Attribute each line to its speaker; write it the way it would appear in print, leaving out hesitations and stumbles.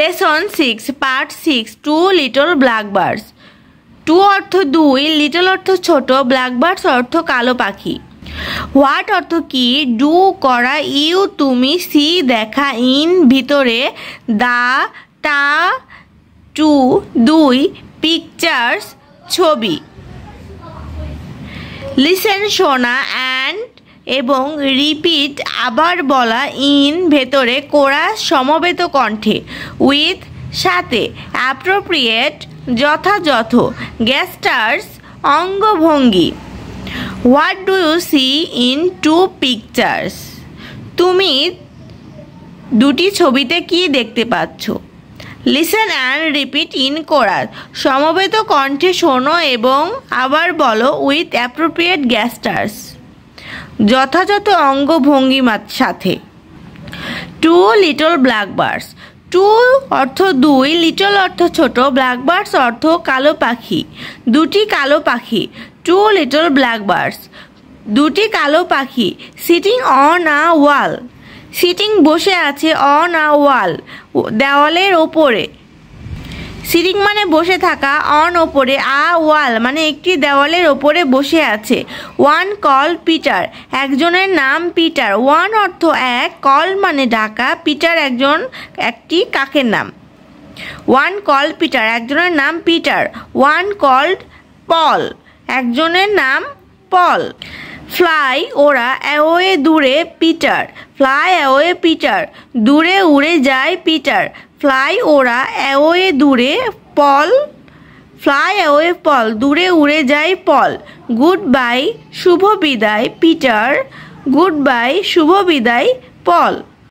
Speaker 1: Lesson 6 part 6 two little blackbirds. Two অর্থ দুই, little অর্থ ছোট, ব্ল্যাকবার্ডস অর্থ কালো পাখি। হোয়াট অর্থ কি, ডু করা, ইউ তুমি, সি দেখা, ইন ভিতরে, দা টা টু দুই, পিকচার্স ছবি। লিসেন শোনা, অ্যান্ড এবং রিপিট আবার বলা, ইন ভেতরে, কোরাস সমবেত কণ্ঠে, উইথ সাথে, অ্যাপ্রোপ্রিয়েট যথাযথ, গেস্টার্স অঙ্গভঙ্গি। What do you see in two pictures, তুমি দুটি ছবিতে কি দেখতে পাচ্ছ? Listen and repeat in chorus, সমবেত কণ্ঠে শোনো এবং আবার বলো, উইথ অ্যাপ্রোপ্রিয়েট গেস্টার্স যথাযথ অঙ্গভঙ্গিমার সাথে। Two little blackbirds. টু অর্থ দুই, লিটল অর্থ ছোট, ব্ল্যাকবার্ডস অর্থ কালো পাখি, দুটি কালো পাখি। টু লিটল ব্ল্যাকবার্ডস, দুটি কালো পাখি। Sitting on a wall, sitting বসে আছে, অন আ ওয়াল দেওয়ালের ওপরে। সিটিং মানে বসে থাকা, অন ওপরে, আ ওয়াল মানে একটি দেওয়ালের ওপরে বসে আছে। ওয়ান কল পিটার, একজনের নাম পিটার। ওয়ান অর্থ এক, কল মানে ডাকা, পিটার একটি কাকের নাম। ওয়ান কল পিটার, একজনের নাম পিটার। ওয়ান কল্ড পল, একজনের নাম পল। ফ্লাই ওরা, অ্যাওয়ে দূরে, পিটার। ফ্লাই অ্যাওয়ে পিটার, দূরে উড়ে যায় পিটার। ফ্লাই ওরা, অ্যাওয়ে দূরে, পল। ফ্লাই অ্যাওয়ে পল, দূরে উড়ে যায় পল। গুড বাই শুভ বিদায় পিটার, গুড বাই শুভ বিদায় পল।